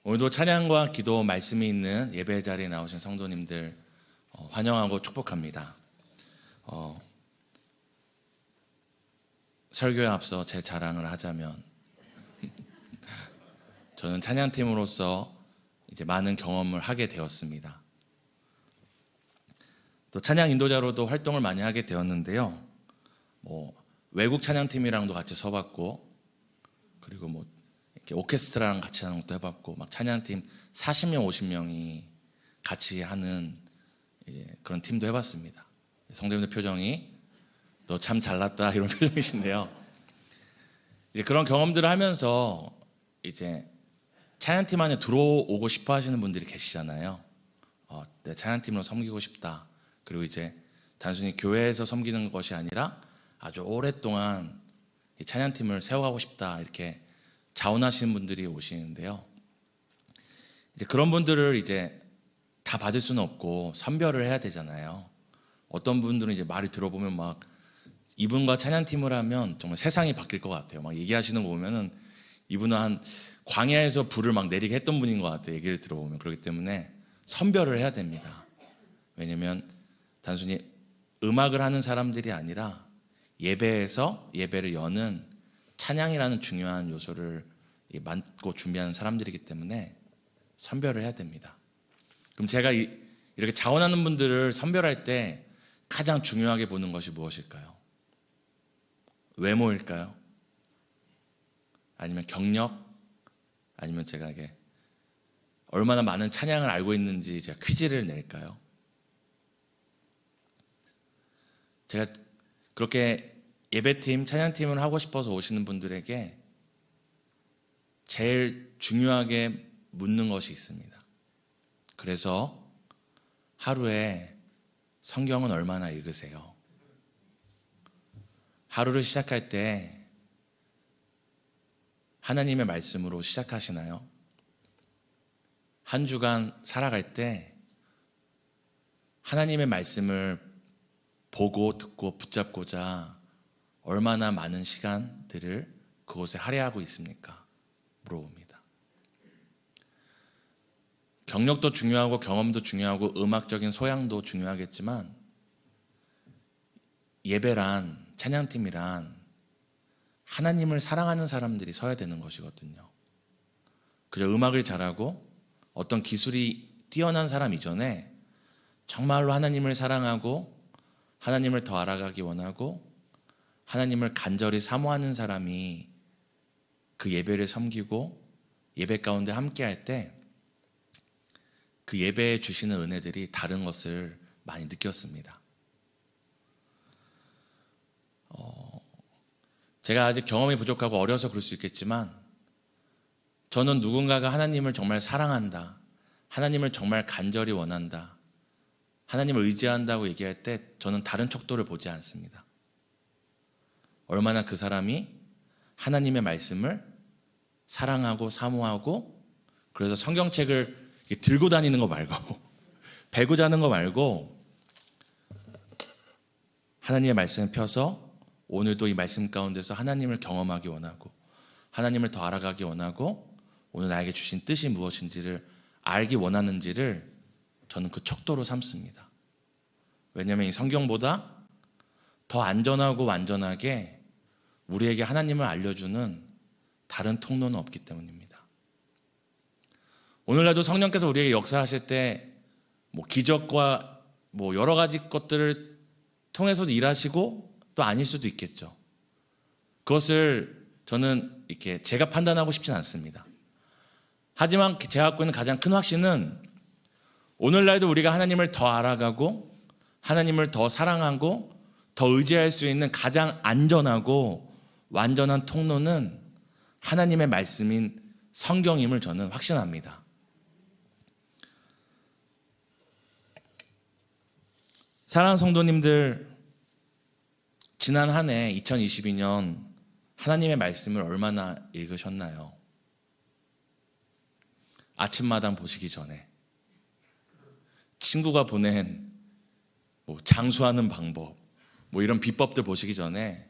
오늘도 찬양과 기도 말씀이 있는 예배 자리에 나오신 성도님들 환영하고 축복합니다. 설교에 앞서 제 자랑을 하자면 저는 찬양팀으로서 이제 많은 경험을 하게 되었습니다. 또 찬양 인도자로도 활동을 많이 하게 되었는데요. 외국 찬양팀이랑도 같이 서봤고, 그리고 이렇게 오케스트라랑 같이 하는 것도 해봤고, 막 찬양팀 40명, 50명이 같이 하는 그런 팀도 해봤습니다. 성도님들 표정이 너 참 잘났다 이런 표정이신데요. 이제 그런 경험들을 하면서 이제 찬양팀 안에 들어오고 싶어 하시는 분들이 계시잖아요. 내 찬양팀으로 섬기고 싶다. 그리고 이제 단순히 교회에서 섬기는 것이 아니라 아주 오랫동안 이 찬양팀을 세워가고 싶다, 이렇게 자원하시는 분들이 오시는데요. 이제 그런 분들을 이제 다 받을 수는 없고 선별을 해야 되잖아요. 어떤 분들은 이제 말을 들어보면 막 이분과 찬양팀을 하면 정말 세상이 바뀔 것 같아요. 막 얘기하시는 거 보면은 이분은 한 광야에서 불을 막 내리게 했던 분인 것 같아요. 얘기를 들어보면. 그렇기 때문에 선별을 해야 됩니다. 왜냐면 단순히 음악을 하는 사람들이 아니라 예배에서 예배를 여는 찬양이라는 중요한 요소를 맡고 준비하는 사람들이기 때문에 선별을 해야 됩니다. 그럼 제가 이렇게 자원하는 분들을 선별할 때 가장 중요하게 보는 것이 무엇일까요? 외모일까요? 아니면 경력? 아니면 제가 이게 얼마나 많은 찬양을 알고 있는지 제가 퀴즈를 낼까요? 제가 그렇게 예배팀, 찬양팀을 하고 싶어서 오시는 분들에게 제일 중요하게 묻는 것이 있습니다. 그래서 하루에 성경은 얼마나 읽으세요? 하루를 시작할 때 하나님의 말씀으로 시작하시나요? 한 주간 살아갈 때 하나님의 말씀을 보고 듣고 붙잡고자 얼마나 많은 시간들을 그곳에 할애하고 있습니까? 물어봅니다. 경력도 중요하고 경험도 중요하고 음악적인 소양도 중요하겠지만 예배란, 찬양팀이란 하나님을 사랑하는 사람들이 서야 되는 것이거든요. 그저 음악을 잘하고 어떤 기술이 뛰어난 사람 이전에 정말로 하나님을 사랑하고 하나님을 더 알아가기 원하고 하나님을 간절히 사모하는 사람이 그 예배를 섬기고 예배 가운데 함께할 때 그 예배에 주시는 은혜들이 다른 것을 많이 느꼈습니다. 제가 아직 경험이 부족하고 어려서 그럴 수 있겠지만 저는 누군가가 하나님을 정말 사랑한다, 하나님을 정말 간절히 원한다, 하나님을 의지한다고 얘기할 때 저는 다른 척도를 보지 않습니다. 얼마나 그 사람이 하나님의 말씀을 사랑하고 사모하고, 그래서 성경책을 들고 다니는 거 말고 베고 자는 거 말고 하나님의 말씀을 펴서 오늘도 이 말씀 가운데서 하나님을 경험하기 원하고 하나님을 더 알아가기 원하고 오늘 나에게 주신 뜻이 무엇인지를 알기 원하는지를 저는 그 척도로 삼습니다. 왜냐하면 이 성경보다 더 안전하고 완전하게 우리에게 하나님을 알려주는 다른 통로는 없기 때문입니다. 오늘날도 성령께서 우리에게 역사하실 때 기적과 여러 가지 것들을 통해서도 일하시고 또 아닐 수도 있겠죠. 그것을 저는 이렇게 제가 판단하고 싶진 않습니다. 하지만 제가 갖고 있는 가장 큰 확신은 오늘날도 우리가 하나님을 더 알아가고 하나님을 더 사랑하고 더 의지할 수 있는 가장 안전하고 완전한 통로는 하나님의 말씀인 성경임을 저는 확신합니다. 사랑하는 성도님들, 지난 한 해 2022년 하나님의 말씀을 얼마나 읽으셨나요? 아침마당 보시기 전에, 친구가 보낸 장수하는 방법, 이런 비법들 보시기 전에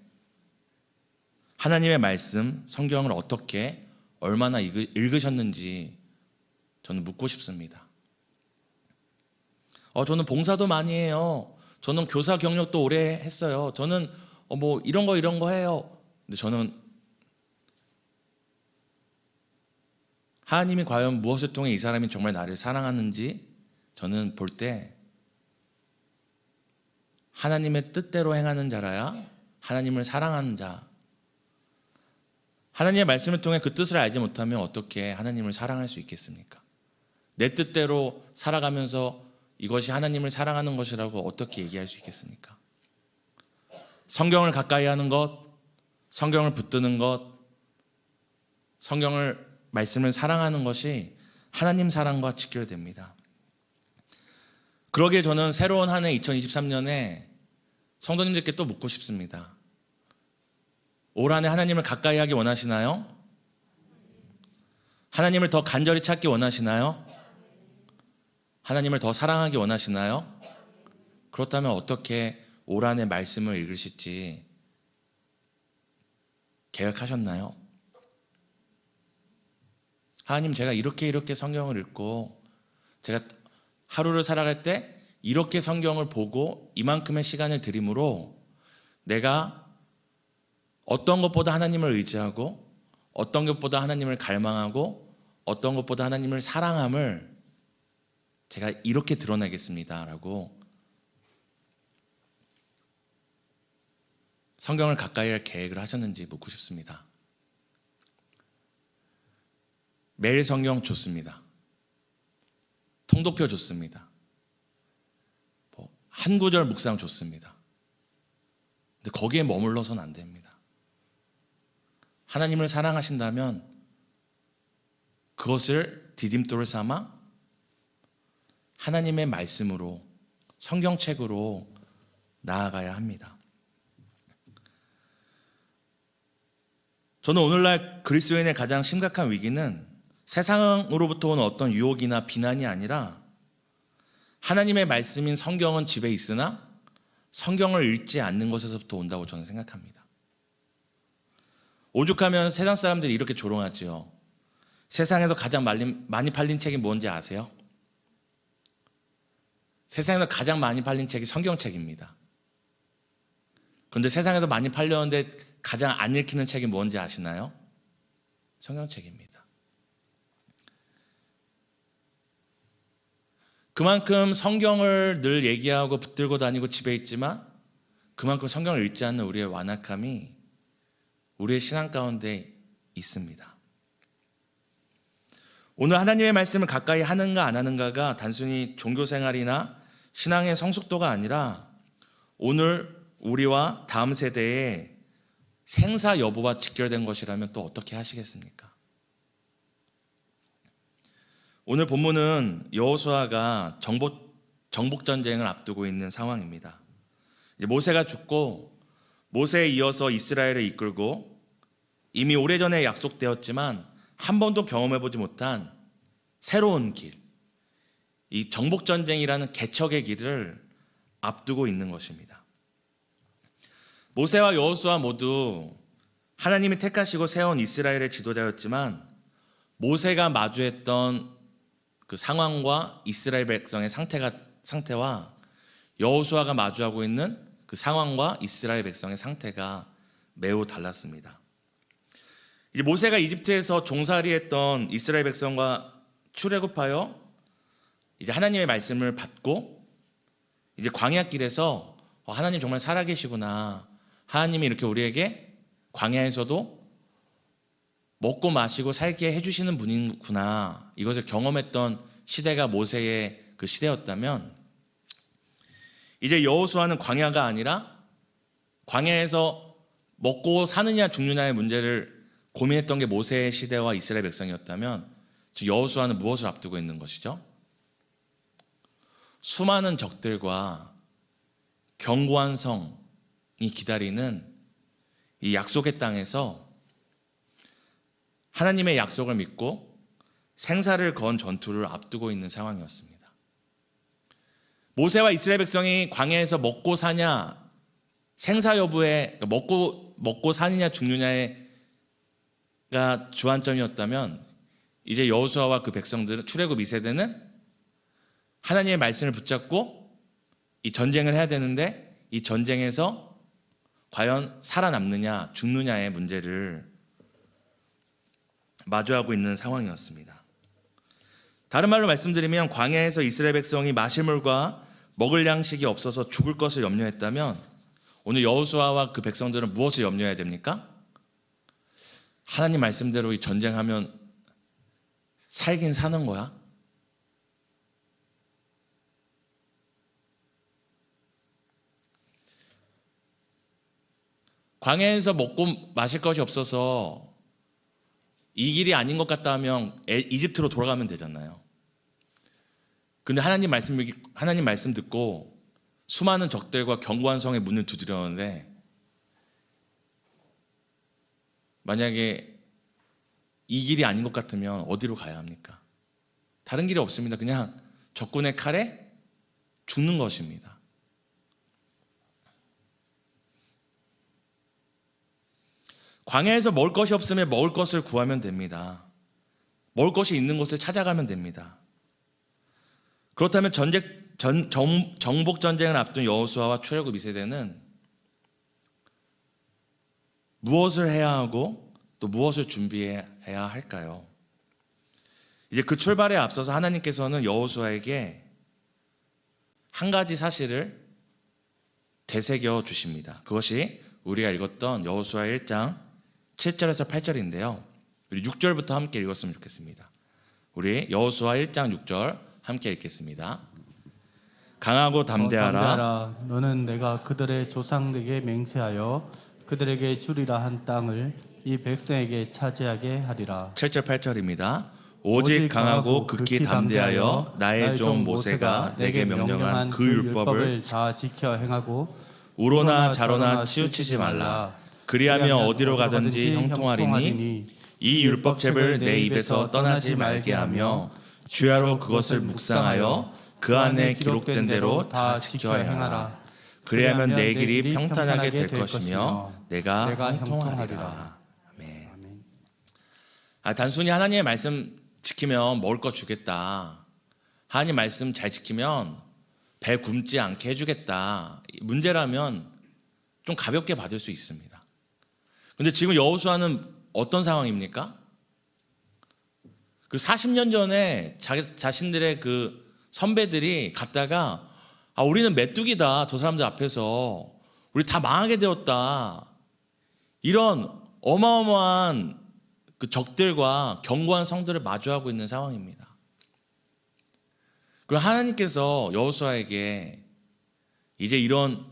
하나님의 말씀, 성경을 어떻게 얼마나 읽으셨는지 저는 묻고 싶습니다. 저는 봉사도 많이 해요. 저는 교사 경력도 오래 했어요. 저는 뭐 이런 거 해요. 근데 저는 하나님이 과연 무엇을 통해 이 사람이 정말 나를 사랑하는지 저는 볼 때 하나님의 뜻대로 행하는 자라야 하나님을 사랑하는 자. 하나님의 말씀을 통해 그 뜻을 알지 못하면 어떻게 하나님을 사랑할 수 있겠습니까? 내 뜻대로 살아가면서 이것이 하나님을 사랑하는 것이라고 어떻게 얘기할 수 있겠습니까? 성경을 가까이 하는 것, 성경을 붙드는 것, 성경을 말씀을 사랑하는 것이 하나님 사랑과 직결됩니다. 그러기에 저는 새로운 한 해 2023년에 성도님들께 또 묻고 싶습니다. 올 한 해 하나님을 가까이 하기 원하시나요? 하나님을 더 간절히 찾기 원하시나요? 하나님을 더 사랑하기 원하시나요? 그렇다면 어떻게 올 한 해 말씀을 읽으실지 계획하셨나요? 하나님, 제가 이렇게 성경을 읽고 제가 하루를 살아갈 때 이렇게 성경을 보고 이만큼의 시간을 들임으로 내가 어떤 것보다 하나님을 의지하고 어떤 것보다 하나님을 갈망하고 어떤 것보다 하나님을 사랑함을 제가 이렇게 드러내겠습니다 라고 성경을 가까이 할 계획을 하셨는지 묻고 싶습니다. 매일 성경 좋습니다. 통독표 좋습니다. 한 구절 묵상 좋습니다. 근데 거기에 머물러서는 안 됩니다. 하나님을 사랑하신다면 그것을 디딤돌을 삼아 하나님의 말씀으로 성경책으로 나아가야 합니다. 저는 오늘날 그리스도인의 가장 심각한 위기는 세상으로부터 오는 어떤 유혹이나 비난이 아니라 하나님의 말씀인 성경은 집에 있으나 성경을 읽지 않는 것에서부터 온다고 저는 생각합니다. 오죽하면 세상 사람들이 이렇게 조롱하지요. 세상에서 가장 많이 팔린 책이 뭔지 아세요? 세상에서 가장 많이 팔린 책이 성경책입니다. 그런데 세상에서 많이 팔렸는데 가장 안 읽히는 책이 뭔지 아시나요? 성경책입니다. 그만큼 성경을 늘 얘기하고 붙들고 다니고 집에 있지만 그만큼 성경을 읽지 않는 우리의 완악함이 우리의 신앙 가운데 있습니다. 오늘 하나님의 말씀을 가까이 하는가 안 하는가가 단순히 종교생활이나 신앙의 성숙도가 아니라 오늘 우리와 다음 세대의 생사 여부와 직결된 것이라면 또 어떻게 하시겠습니까? 오늘 본문은 여호수아가 정복 전쟁을 앞두고 있는 상황입니다. 모세가 죽고 모세에 이어서 이스라엘을 이끌고 이미 오래전에 약속되었지만 한 번도 경험해보지 못한 새로운 길, 이 정복 전쟁이라는 개척의 길을 앞두고 있는 것입니다. 모세와 여호수아 모두 하나님이 택하시고 세운 이스라엘의 지도자였지만 모세가 마주했던 그 상황과 이스라엘 백성의 상태와 여호수아가 마주하고 있는 그 상황과 이스라엘 백성의 상태가 매우 달랐습니다. 이제 모세가 이집트에서 종살이했던 이스라엘 백성과 출애굽하여 이제 하나님의 말씀을 받고 이제 광야길에서 하나님 정말 살아계시구나. 하나님이 이렇게 우리에게 광야에서도 먹고 마시고 살게 해주시는 분이구나. 이것을 경험했던 시대가 모세의 그 시대였다면 이제 여호수아는 광야가 아니라 광야에서 먹고 사느냐 죽느냐의 문제를 고민했던 게 모세의 시대와 이스라엘 백성이었다면 여호수아는 무엇을 앞두고 있는 것이죠? 수많은 적들과 견고한 성이 기다리는 이 약속의 땅에서 하나님의 약속을 믿고 생사를 건 전투를 앞두고 있는 상황이었습니다. 모세와 이스라엘 백성이 광야에서 먹고 사냐, 생사 여부에 먹고 사느냐 죽느냐가 주안점이었다면 이제 여호수아와 그 백성들은, 출애굽 2세대는 하나님의 말씀을 붙잡고 이 전쟁을 해야 되는데, 이 전쟁에서 과연 살아남느냐 죽느냐의 문제를 마주하고 있는 상황이었습니다. 다른 말로 말씀드리면, 광야에서 이스라엘 백성이 마실 물과 먹을 양식이 없어서 죽을 것을 염려했다면, 오늘 여호수아와 그 백성들은 무엇을 염려해야 됩니까? 하나님 말씀대로 이 전쟁하면 살긴 사는 거야? 광야에서 먹고 마실 것이 없어서 이 길이 아닌 것 같다 하면 이집트로 돌아가면 되잖아요. 근데 하나님 말씀 듣고 수많은 적들과 견고한 성에 문을 두드렸는데, 만약에 이 길이 아닌 것 같으면 어디로 가야 합니까? 다른 길이 없습니다. 그냥 적군의 칼에 죽는 것입니다. 광야에서 먹을 것이 없으면 먹을 것을 구하면 됩니다. 먹을 것이 있는 곳을 찾아가면 됩니다. 그렇다면 정복 전쟁을 앞둔 여호수아와 출애굽 2세대는 무엇을 해야 하고 또 무엇을 준비해야 할까요? 이제 그 출발에 앞서서 하나님께서는 여호수아에게 한 가지 사실을 되새겨 주십니다. 그것이 우리가 읽었던 여호수아 1장 7절에서 8절인데요. 우리 6절부터 함께 읽었으면 좋겠습니다. 우리 여호수아 1장 6절 함께 읽겠습니다. 강하고 담대하라. 너는 내가 그들의 조상에게 맹세하여 그들에게 주리라 한 땅을 이 백성에게 차지하게 하리라. 7절 8절입니다. 오직 강하고 극히 담대하여 나의 종 모세가 내게 명령한 그 율법을 다 지켜 행하고 우로나 자로나 치우치지 말라. 그리하면 어디로 가든지 형통하리니 이 율법책을 내 입에서 떠나지 말게 하며 주야로 그것을 묵상하여 그 안에 기록된 대로 다 지켜 행하라. 그리하면 내 길이 평탄하게 될 것이며 내가 형통하리라. 아멘. 단순히 하나님의 말씀 지키면 먹을 거 주겠다, 하나님 말씀 잘 지키면 배 굶지 않게 해주겠다, 문제라면 좀 가볍게 받을 수 있습니다. 근데 지금 여호수아는 어떤 상황입니까? 그 40년 전에 자신들의 그 선배들이 갔다가 우리는 메뚜기다, 저 사람들 앞에서 우리 다 망하게 되었다, 이런 어마어마한 그 적들과 견고한 성들을 마주하고 있는 상황입니다. 그럼 하나님께서 여호수아에게 이제 이런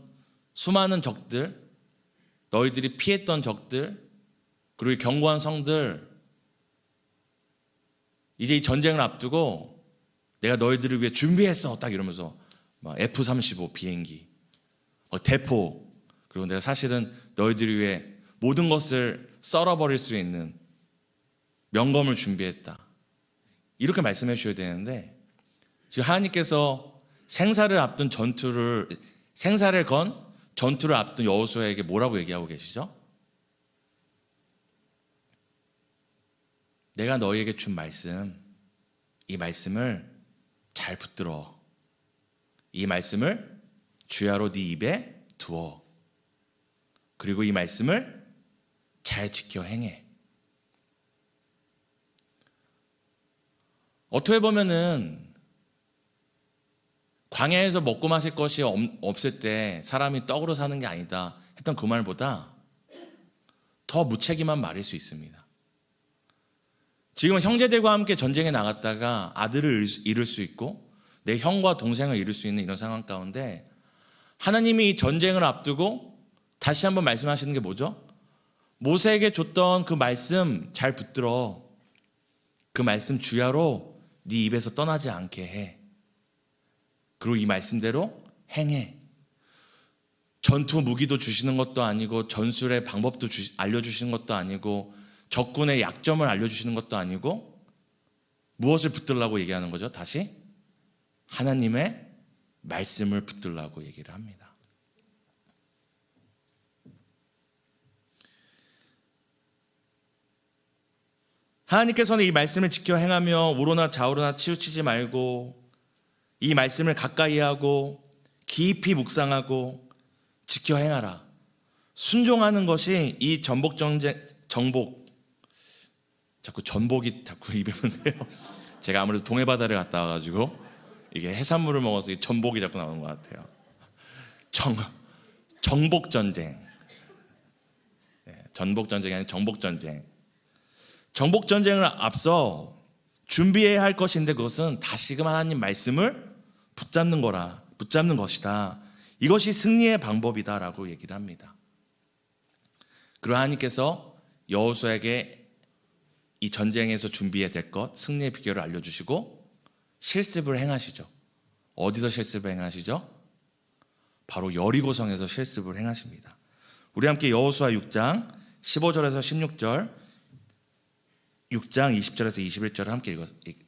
수많은 적들, 너희들이 피했던 적들, 그리고 견고한 성들, 이제 이 전쟁을 앞두고 내가 너희들을 위해 준비했어, 딱 이러면서 막 F-35 비행기, 대포, 그리고 내가 사실은 너희들을 위해 모든 것을 썰어버릴 수 있는 명검을 준비했다, 이렇게 말씀해 주셔야 되는데, 지금 하나님께서 생사를 건 전투를 앞둔 여호수아에게 뭐라고 얘기하고 계시죠? 내가 너희에게 준 말씀, 이 말씀을 잘 붙들어. 이 말씀을 주야로 네 입에 두어. 그리고 이 말씀을 잘 지켜 행해. 어떻게 보면은 광야에서 먹고 마실 것이 없을 때 사람이 떡으로 사는 게 아니다 했던 그 말보다 더 무책임한 말일 수 있습니다. 지금은 형제들과 함께 전쟁에 나갔다가 아들을 잃을 수 있고 내 형과 동생을 잃을 수 있는 이런 상황 가운데, 하나님이 전쟁을 앞두고 다시 한번 말씀하시는 게 뭐죠? 모세에게 줬던 그 말씀 잘 붙들어. 그 말씀 주야로 네 입에서 떠나지 않게 해. 그리고 이 말씀대로 행해. 전투 무기도 주시는 것도 아니고, 전술의 방법도 알려주시는 것도 아니고, 적군의 약점을 알려주시는 것도 아니고, 무엇을 붙들라고 얘기하는 거죠? 다시 하나님의 말씀을 붙들라고 얘기를 합니다. 하나님께서는 이 말씀을 지켜 행하며 우로나 좌우로나 치우치지 말고 이 말씀을 가까이 하고 깊이 묵상하고 지켜 행하라. 순종하는 것이 이 전복이 자꾸 입에 문데요. 제가 아무래도 동해바다를 갔다 와가지고 이게 해산물을 먹어서 이 전복이 자꾸 나오는 것 같아요. 정복전쟁. 전복전쟁이 아니라 정복전쟁. 정복전쟁을 앞서 준비해야 할 것인데 그것은 다시금 하나님 말씀을 붙잡는 것이다. 이것이 승리의 방법이다라고 얘기를 합니다. 그리고 하나님께서 여호수아에게 이 전쟁에서 준비해야 될 것, 승리의 비결을 알려주시고 실습을 행하시죠. 어디서 실습을 행하시죠? 바로 여리고성에서 실습을 행하십니다. 우리 함께 여호수아 6장 15절에서 16절, 6장 20절에서 21절을 함께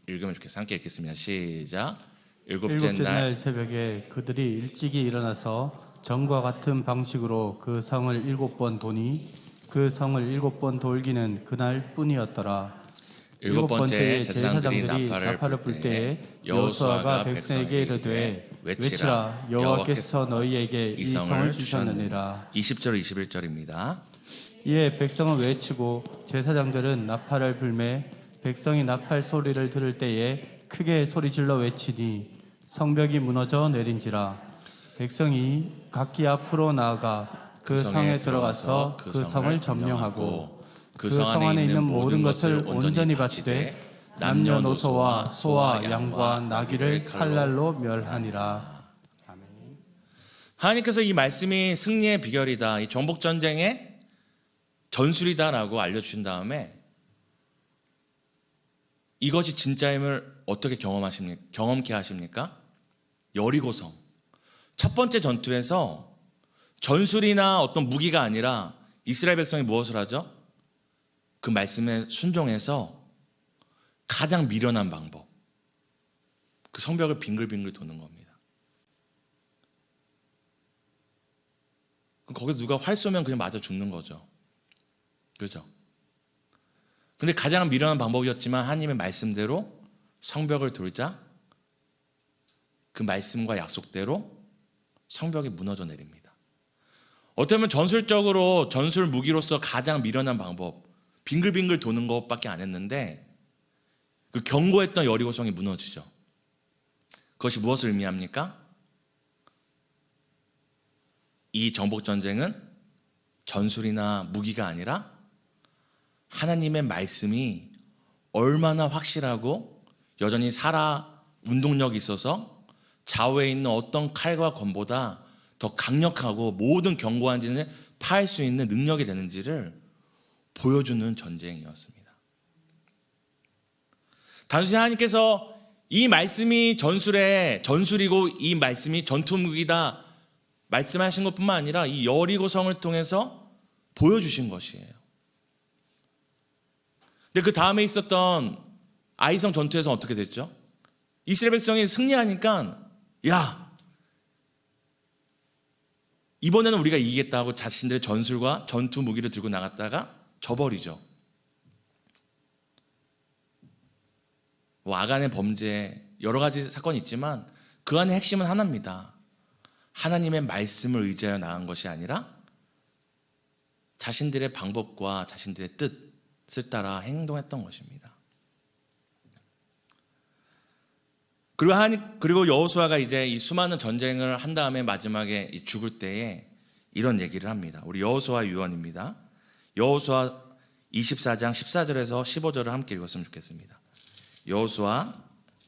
읽으면 좋겠습니다. 함께 읽겠습니다. 시작. 일곱째 날 새벽에 그들이 일찍이 일어나서 전과 같은 방식으로 그 성을 7번 도니 그 성을 7번 돌기는 그날 뿐이었더라. 7번째 제사장들이 나팔을 불 때에 여호수아가 백성에게 이르되 외치라 여호와께서 너희에게 이 성을 주셨느니라. 20절 21절입니다. 이에 백성은 외치고 제사장들은 나팔을 불매 백성이 나팔 소리를 들을 때에 크게 소리질러 외치니 성벽이 무너져 내린지라. 백성이 각기 앞으로 나아가 그 성에 들어가서 그 성을 점령하고 그 성 안에 있는 모든 것을 온전히 바치되 남녀노소와 소와 양과 나귀를 칼날로 멸하니라. 하나님께서 이 말씀이 승리의 비결이다, 이 정복전쟁의 전술이다라고 알려주신 다음에 이것이 진짜임을 어떻게 경험케 하십니까? 여리고성 첫 번째 전투에서 전술이나 어떤 무기가 아니라 이스라엘 백성이 무엇을 하죠? 그 말씀에 순종해서 가장 미련한 방법, 그 성벽을 빙글빙글 도는 겁니다. 거기서 누가 활 쏘면 그냥 맞아 죽는 거죠. 그렇죠? 근데 가장 미련한 방법이었지만 하나님의 말씀대로 성벽을 돌자 그 말씀과 약속대로 성벽이 무너져 내립니다. 어쩌면 전술적으로 전술 무기로서 가장 미련한 방법, 빙글빙글 도는 것밖에 안 했는데 그 견고했던 여리고성이 무너지죠. 그것이 무엇을 의미합니까? 이 정복전쟁은 전술이나 무기가 아니라 하나님의 말씀이 얼마나 확실하고 여전히 살아 운동력이 있어서 좌우에 있는 어떤 칼과 권보다 더 강력하고 모든 견고한 진을 파할 수 있는 능력이 되는지를 보여주는 전쟁이었습니다. 단순히 하나님께서 이 말씀이 전술이고 이 말씀이 전투무기다 말씀하신 것뿐만 아니라 이 여리고성을 통해서 보여주신 것이에요. 근데 그 다음에 있었던 아이성 전투에서 어떻게 됐죠? 이스라엘 백성이 승리하니까 야, 이번에는 우리가 이기겠다고 자신들의 전술과 전투 무기를 들고 나갔다가 져버리죠. 아간의 범죄 여러 가지 사건이 있지만 그 안의 핵심은 하나입니다. 하나님의 말씀을 의지하여 나간 것이 아니라 자신들의 방법과 자신들의 뜻을 따라 행동했던 것입니다. 그리고 여호수아가 이제 이 수많은 전쟁을 한 다음에 마지막에 죽을 때에 이런 얘기를 합니다. 우리 여호수아 유언입니다. 여호수아 24장 14절에서 15절을 함께 읽었으면 좋겠습니다. 여호수아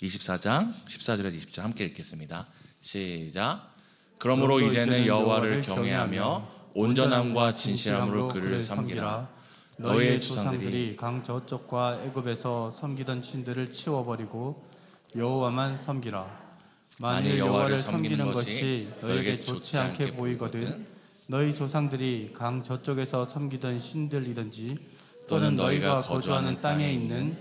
24장 14절에서 20절 함께 읽겠습니다. 시작. 그러므로 이제는 여호와를 경외하며 온전함과 진실함으로 그를 섬기라. 너희의 조상들이 강 저쪽과 애굽에서 섬기던 신들을 치워버리고 여호와만 섬기라. 만일 여호와를 섬기는 것이 너에게 좋지 않게 보이거든 너희 조상들이 강 저쪽에서 섬기던 신들이든지 또는 너희가 거주하는 땅에 있는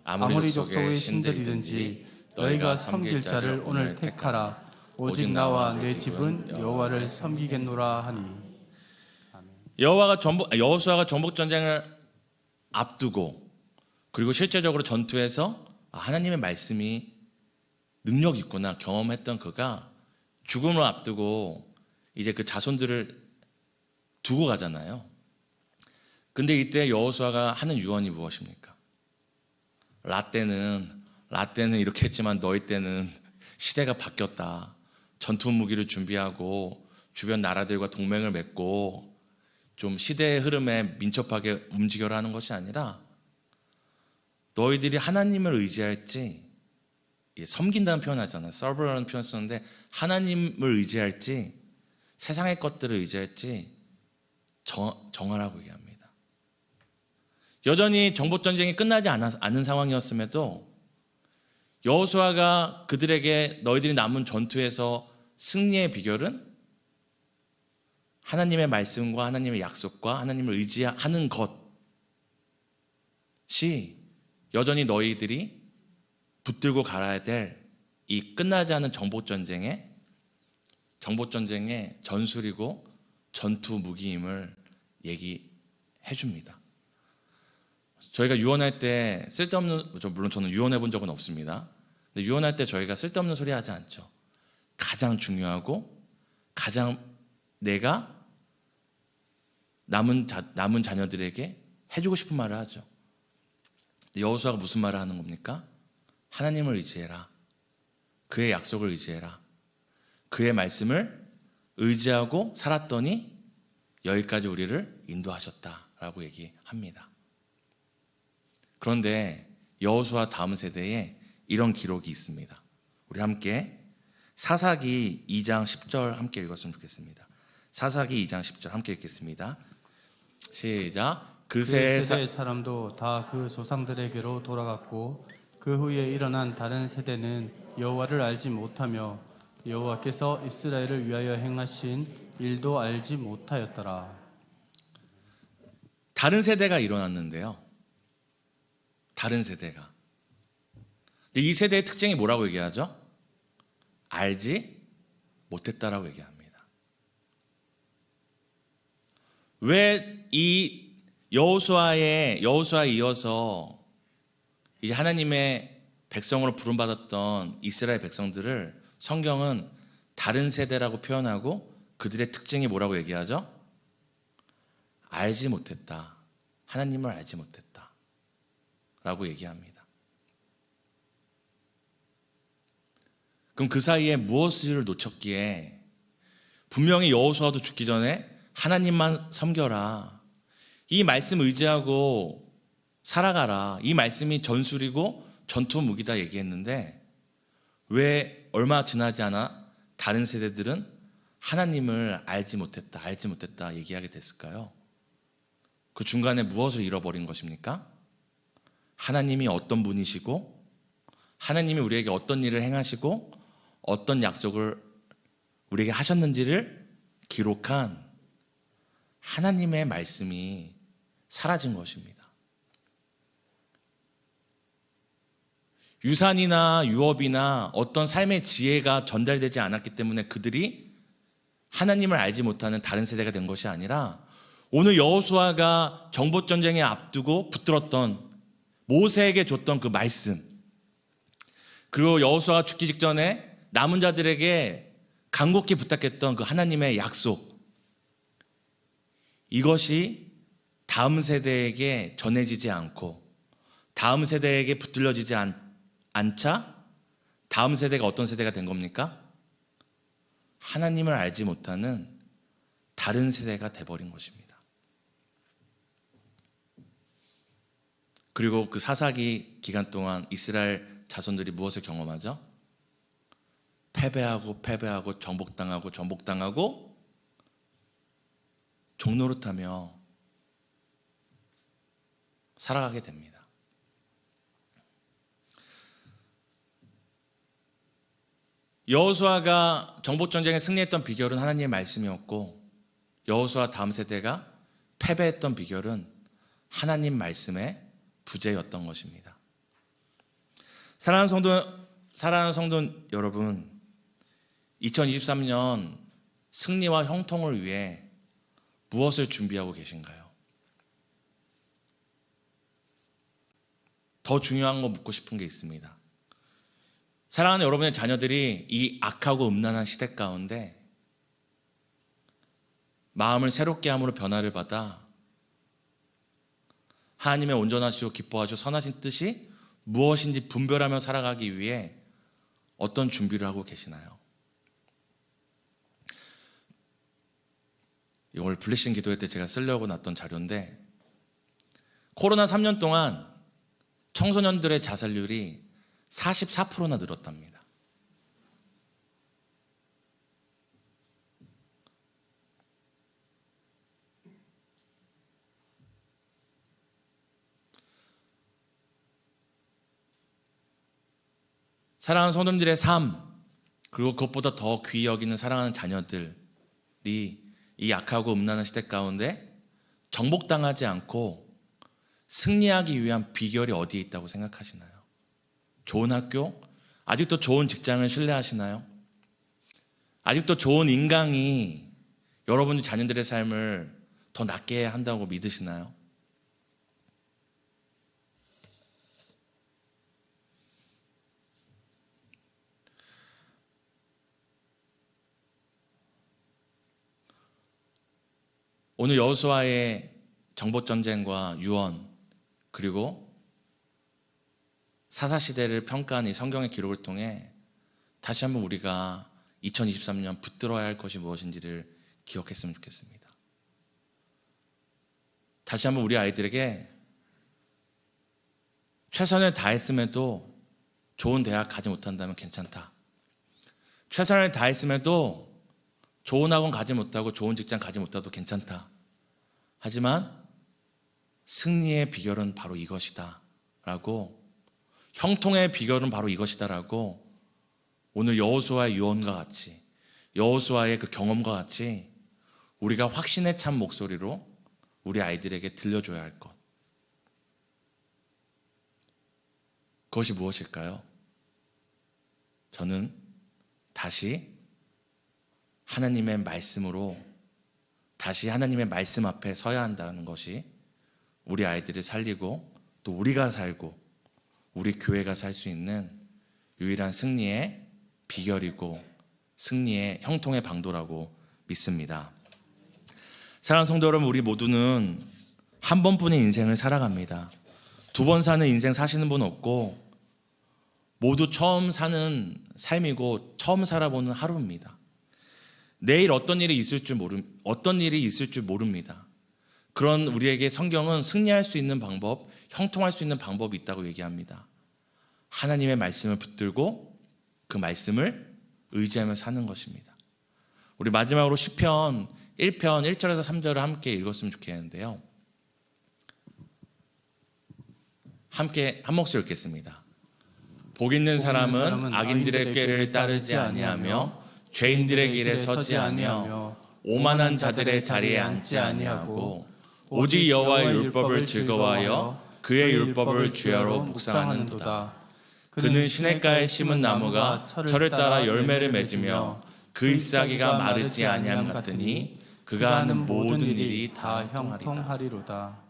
아모리 족속의 신들이든지 너희가 섬길 자를 오늘 택하라. 오직 나와 내 집은 여호와를 섬기겠노라 하니. 여호수아가 전복 전쟁을 앞두고 그리고 실제적으로 전투에서 하나님의 말씀이 능력 있구나 경험했던 그가 죽음을 앞두고 이제 그 자손들을 두고 가잖아요. 근데 이때 여호수아가 하는 유언이 무엇입니까? 라떼는 이렇게 했지만 너희 때는 시대가 바뀌었다. 전투 무기를 준비하고 주변 나라들과 동맹을 맺고 좀 시대의 흐름에 민첩하게 움직여라 하는 것이 아니라 너희들이 하나님을 의지할지, 섬긴다는 표현 하잖아요. serve라는 표현 쓰는데 하나님을 의지할지 세상의 것들을 의지할지 정하라고 얘기합니다. 여전히 정복전쟁이 끝나지 않은 상황이었음에도 여호수아가 그들에게 너희들이 남은 전투에서 승리의 비결은 하나님의 말씀과 하나님의 약속과 하나님을 의지하는 것이 여전히 너희들이 붙들고 갈아야 될 이 끝나지 않은 정복전쟁의 전술이고 전투 무기임을 얘기해 줍니다. 저희가 유언할 때 물론 저는 유언해 본 적은 없습니다. 근데 유언할 때 저희가 쓸데없는 소리 하지 않죠. 가장 중요하고 가장 내가 남은 자녀들에게 해주고 싶은 말을 하죠. 여호수아가 무슨 말을 하는 겁니까? 하나님을 의지해라. 그의 약속을 의지해라. 그의 말씀을 의지하고 살았더니 여기까지 우리를 인도하셨다라고 얘기합니다. 그런데 여호수아 다음 세대에 이런 기록이 있습니다. 우리 함께 사사기 2장 10절 함께 읽었으면 좋겠습니다. 사사기 2장 10절 함께 읽겠습니다. 시작. 그 세대의 사람도 다 그 조상들에게로 돌아갔고 그 후에 일어난 다른 세대는 여호와를 알지 못하며 여호와께서 이스라엘을 위하여 행하신 일도 알지 못하였더라. 다른 세대가 일어났는데요. 다른 세대가. 근데 이 세대의 특징이 뭐라고 얘기하죠? 알지 못했다라고 얘기합니다. 왜 이 여호수아에 이어서 이제 하나님의 백성으로 부름받았던 이스라엘 백성들을 성경은 다른 세대라고 표현하고 그들의 특징이 뭐라고 얘기하죠? 알지 못했다. 하나님을 알지 못했다. 라고 얘기합니다. 그럼 그 사이에 무엇을 놓쳤기에 분명히 여호수아도 죽기 전에 하나님만 섬겨라. 이 말씀 의지하고 살아가라. 이 말씀이 전술이고 전투 무기다 얘기했는데 왜 얼마 지나지 않아 다른 세대들은 하나님을 알지 못했다 얘기하게 됐을까요? 그 중간에 무엇을 잃어버린 것입니까? 하나님이 어떤 분이시고 하나님이 우리에게 어떤 일을 행하시고 어떤 약속을 우리에게 하셨는지를 기록한 하나님의 말씀이 사라진 것입니다. 유산이나 유업이나 어떤 삶의 지혜가 전달되지 않았기 때문에 그들이 하나님을 알지 못하는 다른 세대가 된 것이 아니라 오늘 여호수아가 정복전쟁에 앞두고 붙들었던 모세에게 줬던 그 말씀, 그리고 여호수아가 죽기 직전에 남은 자들에게 간곡히 부탁했던 그 하나님의 약속, 이것이 다음 세대에게 전해지지 않고 다음 세대에게 붙들려지지 않자 다음 세대가 어떤 세대가 된 겁니까? 하나님을 알지 못하는 다른 세대가 돼버린 것입니다. 그리고 그 사사기 기간 동안 이스라엘 자손들이 무엇을 경험하죠? 패배하고 정복당하고 종노릇하며 살아가게 됩니다. 여호수아가 정복전쟁에 승리했던 비결은 하나님의 말씀이었고 여호수아 다음 세대가 패배했던 비결은 하나님 말씀의 부재였던 것입니다. 사랑하는 성도 여러분, 2023년 승리와 형통을 위해 무엇을 준비하고 계신가요? 더 중요한 거 묻고 싶은 게 있습니다. 사랑하는 여러분의 자녀들이 이 악하고 음란한 시대 가운데 마음을 새롭게 함으로 변화를 받아 하나님의 온전하시고 기뻐하시고 선하신 뜻이 무엇인지 분별하며 살아가기 위해 어떤 준비를 하고 계시나요? 이걸 블레싱 기도회 때 제가 쓰려고 놨던 자료인데, 코로나 3년 동안 청소년들의 자살률이 44%나 늘었답니다. 사랑하는 성도님들의 삶, 그리고 그것보다 더 귀히 여기는 사랑하는 자녀들이 이 악하고 음란한 시대 가운데 정복당하지 않고 승리하기 위한 비결이 어디에 있다고 생각하시나요? 좋은 학교? 아직도 좋은 직장을 신뢰하시나요? 아직도 좋은 인강이 여러분의 자녀들의 삶을 더 낫게 한다고 믿으시나요? 오늘 여호수아의 정복전쟁과 유언, 그리고 사사시대를 평가한 이 성경의 기록을 통해 다시 한번 우리가 2023년 붙들어야 할 것이 무엇인지를 기억했으면 좋겠습니다. 다시 한번 우리 아이들에게 최선을 다했음에도 좋은 대학 가지 못한다면 괜찮다. 최선을 다했음에도 좋은 학원 가지 못하고 좋은 직장 가지 못해도 괜찮다. 하지만 승리의 비결은 바로 이것이다 라고, 형통의 비결은 바로 이것이다 라고 오늘 여호수아의 유언과 같이, 여호수아의 그 경험과 같이 우리가 확신에 찬 목소리로 우리 아이들에게 들려줘야 할 것, 그것이 무엇일까요? 저는 다시 하나님의 말씀으로, 다시 하나님의 말씀 앞에 서야 한다는 것이 우리 아이들을 살리고 또 우리가 살고 우리 교회가 살 수 있는 유일한 승리의 비결이고 승리의 형통의 방도라고 믿습니다. 사랑하는 성도 여러분, 우리 모두는 한 번뿐인 인생을 살아갑니다. 두 번 사는 인생 사시는 분 없고, 모두 처음 사는 삶이고 처음 살아보는 하루입니다. 내일 어떤 일이 있을 줄 모릅니다. 그런 우리에게 성경은 승리할 수 있는 방법, 형통할 수 있는 방법이 있다고 얘기합니다. 하나님의 말씀을 붙들고 그 말씀을 의지하며 사는 것입니다. 우리 마지막으로 시편 1편 1절에서 3절을 함께 읽었으면 좋겠는데요. 함께 한 목소리 읽겠습니다. 복 있는 사람은 악인들의 꾀를 따르지 아니하며 죄인들의 길에 서지 아니하며 오만한 자들의 자리에 앉지 아니하고 오직 여호와의 율법을 즐거워하여 그의 율법을 주야로 묵상하는도다. 그는 시냇가에 심은 나무가 철을 따라 열매를 맺으며 그 잎사귀가 마르지 아니함 같으니 그가 하는 모든 일이 다 형통하리로다.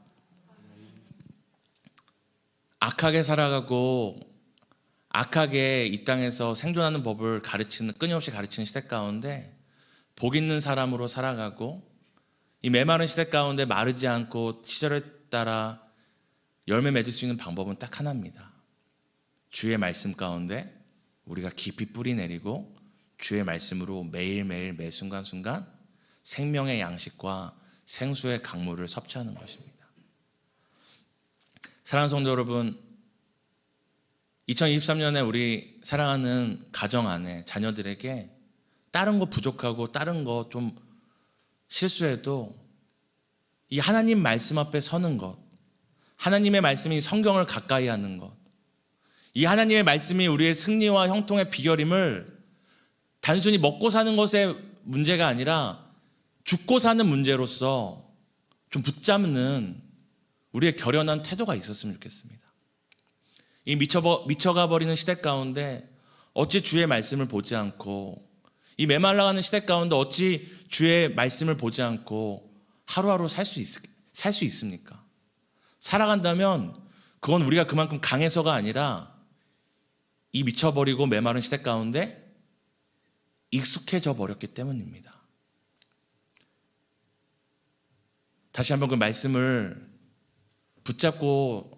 악하게 살아가고 악하게 이 땅에서 생존하는 법을 끊임없이 가르치는 시대 가운데 복 있는 사람으로 살아가고, 이 메마른 시대 가운데 마르지 않고 시절에 따라 열매 맺을 수 있는 방법은 딱 하나입니다. 주의 말씀 가운데 우리가 깊이 뿌리 내리고 주의 말씀으로 매일매일 매 순간순간 생명의 양식과 생수의 강물을 섭취하는 것입니다. 사랑하는 성도 여러분, 2023년에 우리 사랑하는 가정 안에 자녀들에게 다른 거 부족하고 다른 거 좀 실수해도 이 하나님 말씀 앞에 서는 것, 하나님의 말씀이 성경을 가까이 하는 것, 이 하나님의 말씀이 우리의 승리와 형통의 비결임을 단순히 먹고 사는 것의 문제가 아니라 죽고 사는 문제로서 좀 붙잡는 우리의 결연한 태도가 있었으면 좋겠습니다. 이 미쳐가 버리는 시대 가운데 어찌 주의 말씀을 보지 않고, 이 메말라가는 시대 가운데 어찌 주의 말씀을 보지 않고 하루하루 살 수 있습니까? 살아간다면 그건 우리가 그만큼 강해서가 아니라 이 미쳐버리고 메마른 시대 가운데 익숙해져 버렸기 때문입니다. 다시 한번 그 말씀을 붙잡고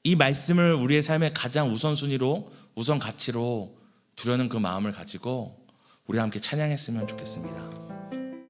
이 말씀을 우리의 삶의 가장 우선순위로, 우선 가치로 두려는 그 마음을 가지고 우리 함께 찬양했으면 좋겠습니다.